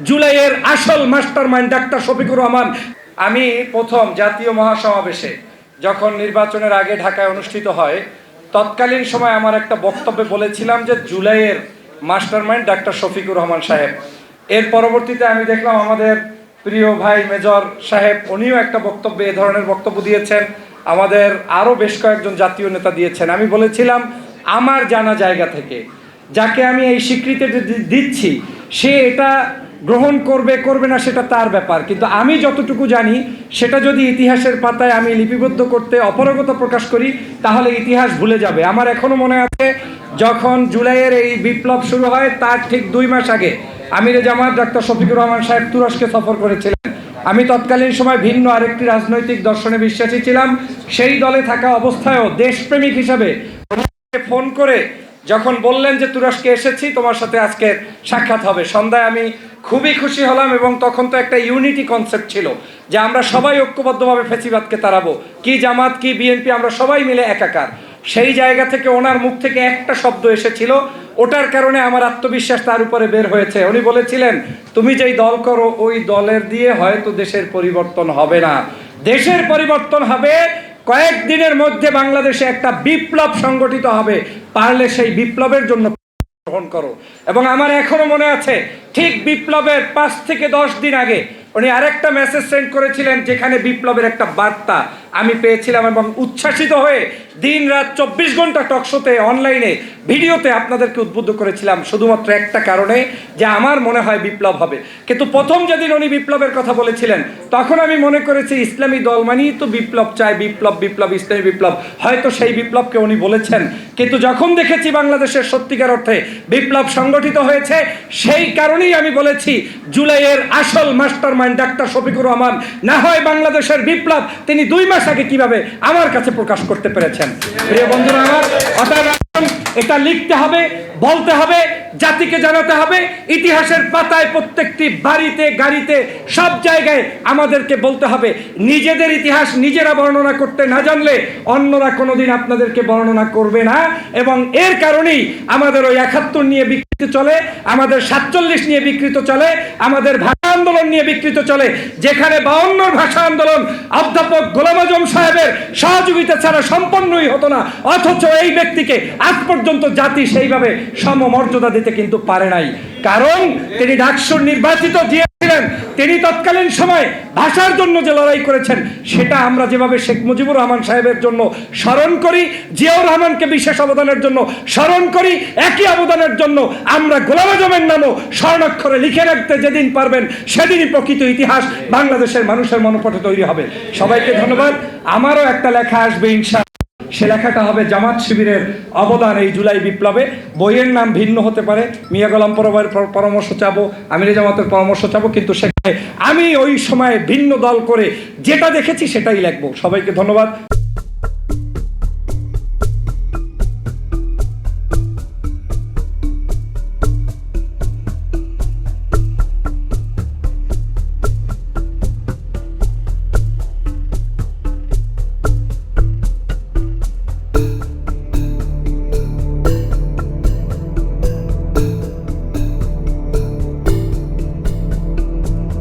জুলাইয়ের আসল mastermind doctor Shafiqur Rahman. আমি প্রথম জাতীয় মহাসমাবেশে যখন নির্বাচনের আগে ঢাকায় অনুষ্ঠিত হয়, তৎকালীন সময় আমার একটা বক্তব্যে বলেছিলাম যে জুলাইয়ের মাস্টারমাইন্ড ডাক্তার শফিকুর রহমান সাহেব। এর পরবর্তীতে আমি দেখলাম আমাদের প্রিয় ভাই মেজর সাহেব, উনিও একটা বক্তব্যে এ ধরনের বক্তব্য দিয়েছেন, আমাদের আরও বেশ কয়েকজন জাতীয় নেতা দিয়েছেন। আমি বলেছিলাম আমার জানা জায়গা থেকে যাকে আমি এই স্বীকৃতি দিচ্ছি সে এটা গ্রহণ করবে করবে না সেটা তার ব্যাপার, কিন্তু আমি যতটুকু জানি সেটা যদি ইতিহাসের পাতায় আমি লিপিবদ্ধ করতে অপারগতা প্রকাশ করি তাহলে ইতিহাস ভুলে যাবে। আমার এখনো মনে আছে যখন জুলাইয়ের এই বিপ্লব শুরু হয় তার ঠিক 2 মাস আগে আমিরে জামাত ডাক্তার শফিকুর রহমান সাহেব তুরস্কে সফর করেছিলেন। আমি তৎকালীন সময় ভিন্ন আরেকটি রাজনৈতিক দর্শনে বিশ্বাসী ছিলাম। সেই দলে থাকা অবস্থায়ও দেশপ্রেমিক হিসাবে ফোন করে যখন বললেন যে তুরস্কে এসেছি, তোমার সাথে আজকে সাক্ষাৎ হবে, সন্ধ্যায় আমি খুবই খুশি হলাম। এবং তখন তো একটা ইউনিটি কনসেপ্ট ছিল যে আমরা সবাই ঐক্যবদ্ধভাবে ফ্যাসিবাদকে তাড়াবো, কি জামাত কি বিএনপি, আমরা সবাই মিলে একাকার। সেই জায়গা থেকে ওনার মুখ থেকে একটা শব্দ এসেছিল, ওটার কারণে আমার আত্মবিশ্বাস তার উপরে বের হয়েছে। উনি বলেছিলেন, তুমি যেই দল করো ওই দলের দিয়ে হয়তো দেশের পরিবর্তন হবে না, দেশের পরিবর্তন হবে কয়েকদিনের মধ্যে বাংলাদেশে একটা বিপ্লব সংগঠিত হবে, পারলে সেই বিপ্লবের জন্য গ্রহণ করো। এবং আমার এখনো মনে আছে ঠিক বিপ্লবের 5 থেকে 10 দিন আগে উনি আরেকটা মেসেজ সেন্ড করেছিলেন যেখানে বিপ্লবের একটা বার্তা আমি পেয়েছিলাম এবং উচ্ছ্বাসিত হয়ে দিন রাত 24 ঘন্টা টকশোতে অনলাইনে ভিডিওতে আপনাদেরকে উদ্বুদ্ধ করেছিলাম শুধুমাত্র একটা কারণে, যে আমার মনে হয় বিপ্লব হবে। কিন্তু প্রথম যেদিন উনি বিপ্লবের কথা বলেছিলেন তখন আমি মনে করেছি ইসলামী দল মানেই তো বিপ্লব চায়, বিপ্লব বিপ্লব ইসলামী বিপ্লব, হয়তো সেই বিপ্লবকে উনি বলেছেন। কিন্তু যখন দেখেছি বাংলাদেশের সত্যিকার অর্থে বিপ্লব সংগঠিত হয়েছে, সেই কারণেই আমি বলেছি জুলাইয়ের আসল মাস্টারমাইন্ড ডাক্তার শফিকুর রহমান। না হয় বাংলাদেশের বিপ্লব তিনি 2 মাস আগে কিভাবে আমার কাছে প্রকাশ করতে পেরেছেন। প্রিয় বন্ধুরা আমার, অতএব এটা লিখতে হবে, বলতে হবে, জাতিকে জানাতে হবে, ইতিহাসের পাতায় প্রত্যেকটি বাড়িতে গাড়িতে সব জায়গায় আমাদেরকে বলতে হবে। নিজেদের ইতিহাস নিজেরা বর্ণনা করতে না জানলে অন্যরা কোনোদিন আপনাদেরকে বর্ণনা করবে না। এবং এর কারণেই আমাদের ওই 71 নিয়ে বিকৃত চলে, আমাদের 47 নিয়ে বিকৃত চলে, আমাদের ভাষা আন্দোলন নিয়ে বিকৃত চলে, যেখানে 52 ভাষা আন্দোলন অধ্যাপক গোলাম আজম সাহেবের সহযোগিতা ছাড়া সম্পন্নই হতো না। অথচ এই ব্যক্তিকে আজ পর্যন্ত জাতি সেইভাবে সমমর্যাদা দিতে কিন্তু পারে নাই, কারণ তিনি ডাকসুর নির্বাচিত দিয়েছিলেন। তিনি তৎকালীন সময় ভাষার জন্য যে লড়াই করেছেন সেটা আমরা যেভাবে শেখ মুজিবুর রহমান সাহেবের জন্য স্মরণ করি, জিয়াউর রহমানকে বিশেষ অবদানের জন্য স্মরণ করি, একই অবদানের জন্য আমরা গোলাম আজমের নামও স্বর্ণাক্ষরে লিখে রাখতে যেদিন পারবেন সেদিনই প্রকৃত ইতিহাস বাংলাদেশের মানুষের মনোপটে তৈরি হবে। সবাইকে ধন্যবাদ। আমারও একটা লেখা আসবে ইনশাআল্লাহ, সে লেখাটা হবে জামাত শিবিরের অবদান এই জুলাই বিপ্লবে। বইয়ের নাম ভিন্ন হতে পারে, মিয়া গোলাম পরবের পরামর্শ চাবো, আমিরে জামাতের পরামর্শ চাবো, কিন্তু সেখানে আমি ওই সময় ভিন্ন দল করে যেটা দেখেছি সেটাই লিখবো। সবাইকে ধন্যবাদ।